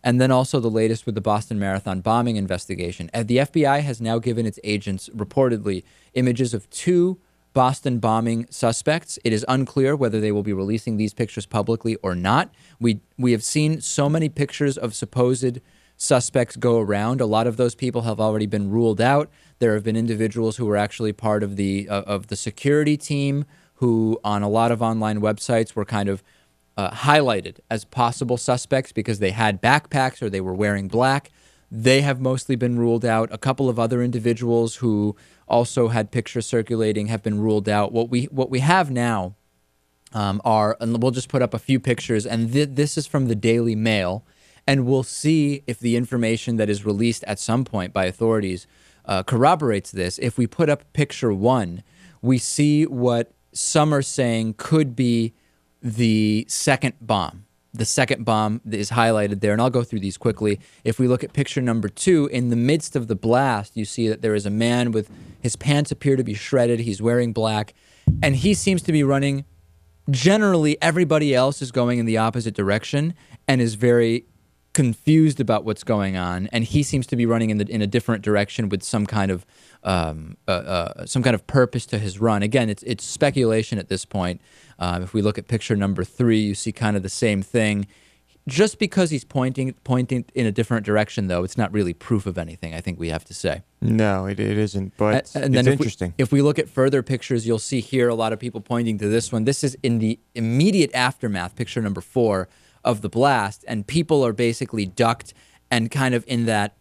And then also the latest with the Boston Marathon bombing investigation. The FBI has now given its agents reportedly images of 2 Boston bombing suspects. It is unclear whether they will be releasing these pictures publicly or not. We have seen so many pictures of supposed suspects go around. A lot of those people have already been ruled out. There have been individuals who were actually part of the security team who on a lot of online websites were kind of highlighted as possible suspects because they had backpacks or they were wearing black. They have mostly been ruled out. A couple of other individuals who also had pictures circulating have been ruled out. What we have now are, and we'll just put up a few pictures, and this is from the Daily Mail, and we'll see if the information that is released at some point by authorities corroborates this. If we put up picture 1, we see what some are saying could be the second bomb. The second bomb is highlighted there, and I'll go through these quickly. If we look at picture number 2, in the midst of the blast, you see that there is a man with his pants appear to be shredded. He's wearing black, and he seems to be running. Generally, everybody else is going in the opposite direction and is very confused about what's going on, and he seems to be running in a different direction with some kind of purpose to his run. Again, it's speculation at this point. If we look at picture number 3, you see kind of the same thing. Just because he's pointing in a different direction, though, it's not really proof of anything, I think we have to say. No, it isn't, but and it's then interesting. If we look at further pictures, you'll see here a lot of people pointing to this one. This is in the immediate aftermath, picture number 4, of the blast, and people are basically ducked and kind of in that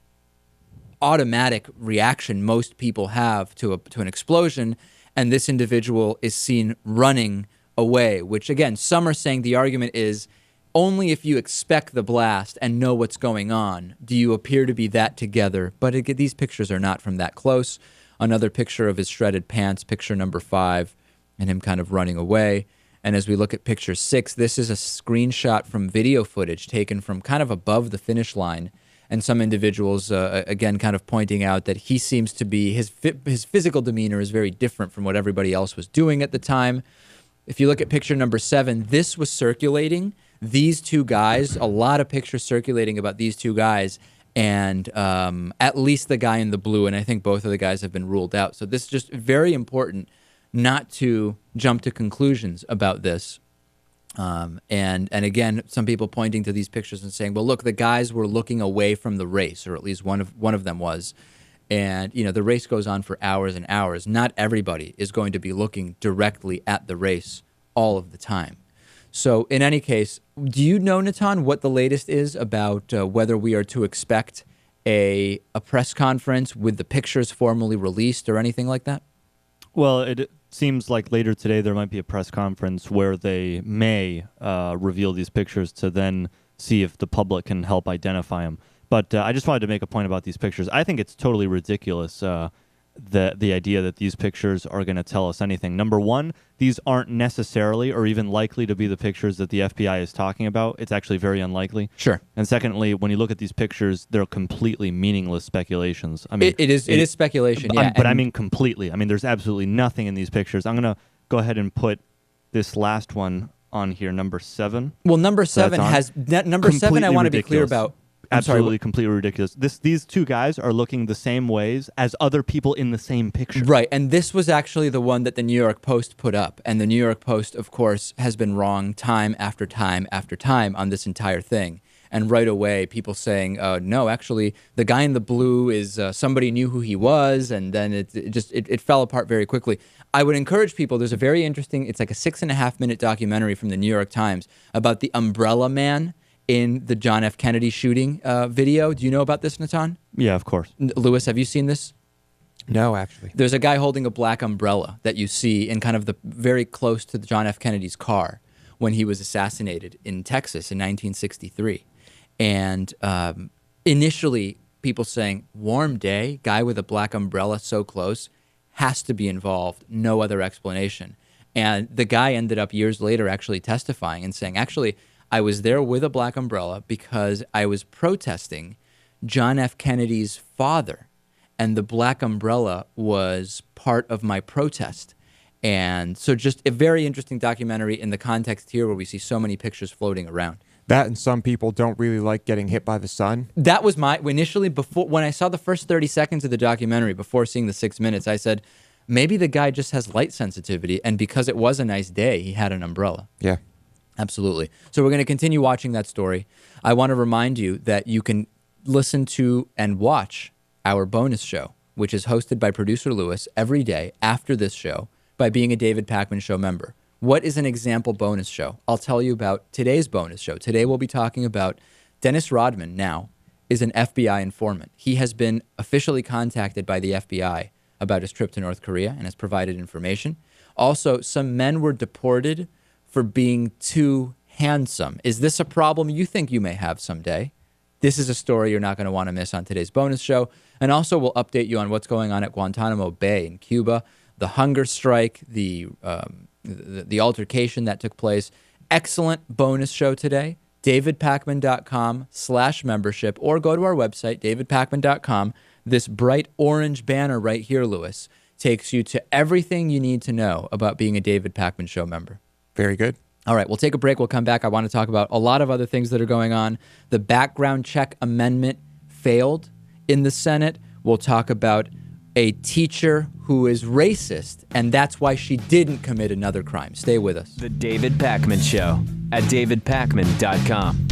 automatic reaction most people have to an explosion, and this individual is seen running away, which again, some are saying the argument is only if you expect the blast and know what's going on do you appear to be that together, but these pictures are not from that close. Another picture of his shredded pants, picture number 5, and him kind of running away. And as we look at picture 6, this is a screenshot from video footage taken from kind of above the finish line. And some individuals, again, kind of pointing out that he seems to be, his physical demeanor is very different from what everybody else was doing at the time. If you look at picture number 7, this was circulating. These 2 guys, a lot of pictures circulating about these 2 guys, and at least the guy in the blue, and I think both of the guys have been ruled out. So this is just very important not to jump to conclusions about this. And again, some people pointing to these pictures and saying, well, look, the guys were looking away from the race, or at least one of them was. And, the race goes on for hours and hours. Not everybody is going to be looking directly at the race all of the time. So in any case, do you know, Natan, what the latest is about whether we are to expect a press conference with the pictures formally released or anything like that? Well, it seems like later today there might be a press conference where they may reveal these pictures to then see if the public can help identify them. But I just wanted to make a point about these pictures. I think it's totally ridiculous, the idea that these pictures are going to tell us anything. Number one, these aren't necessarily or even likely to be the pictures that the FBI is talking about. It's actually very unlikely. Sure. And secondly, when you look at these pictures, they're completely meaningless speculations. I mean, it is speculation, yeah. But I mean completely. I mean, there's absolutely nothing in these pictures. I'm going to go ahead and put this last one on here, number 7. Well, number 7 has... Number 7, I want to be clear about... Absolutely, completely ridiculous. These 2 guys are looking the same ways as other people in the same picture. Right, and this was actually the one that the New York Post put up. And the New York Post, of course, has been wrong time after time after time on this entire thing. And right away, people saying, no, actually, the guy in the blue is somebody knew who he was, and then it fell apart very quickly. I would encourage people, there's a very interesting, it's like a 6.5-minute documentary from the New York Times about the Umbrella Man in the John F. Kennedy shooting video. Do you know about this, Natan? Yeah, of course. Lewis, have you seen this? No, actually. There's a guy holding a black umbrella that you see in kind of the very close to John F. Kennedy's car when he was assassinated in Texas in 1963. And initially, people saying, warm day, guy with a black umbrella so close, has to be involved, no other explanation. And the guy ended up years later actually testifying and saying, actually, I was there with a black umbrella because I was protesting John F. Kennedy's father, and the black umbrella was part of my protest. And so just a very interesting documentary in the context here where we see so many pictures floating around. That and some people don't really like getting hit by the sun. That was my initially before when I saw the first 30 seconds of the documentary before seeing the 6 minutes, I said, maybe the guy just has light sensitivity, and because it was a nice day, he had an umbrella. Yeah. Absolutely. So we're going to continue watching that story. I want to remind you that you can listen to and watch our bonus show, which is hosted by producer Lewis every day after this show by being a David Pakman Show member. What is an example bonus show? I'll tell you about today's bonus show. Today we'll be talking about Dennis Rodman now is an FBI informant. He has been officially contacted by the FBI about his trip to North Korea and has provided information. Also, some men were deported for being too handsome. Is this a problem you think you may have someday? This is a story you're not going to want to miss on today's bonus show. And also, we'll update you on what's going on at Guantanamo Bay in Cuba, the hunger strike, the altercation that took place. Excellent bonus show today. davidpakman.com/membership, or go to our website, davidpakman.com. This bright orange banner right here, Lewis, takes you to everything you need to know about being a David Pakman Show member. Very good. All right, we'll take a break. We'll come back. I want to talk about a lot of other things that are going on. The background check amendment failed in the Senate. We'll talk about a teacher who is racist, and that's why she didn't commit another crime. Stay with us. The David Pakman Show at davidpakman.com.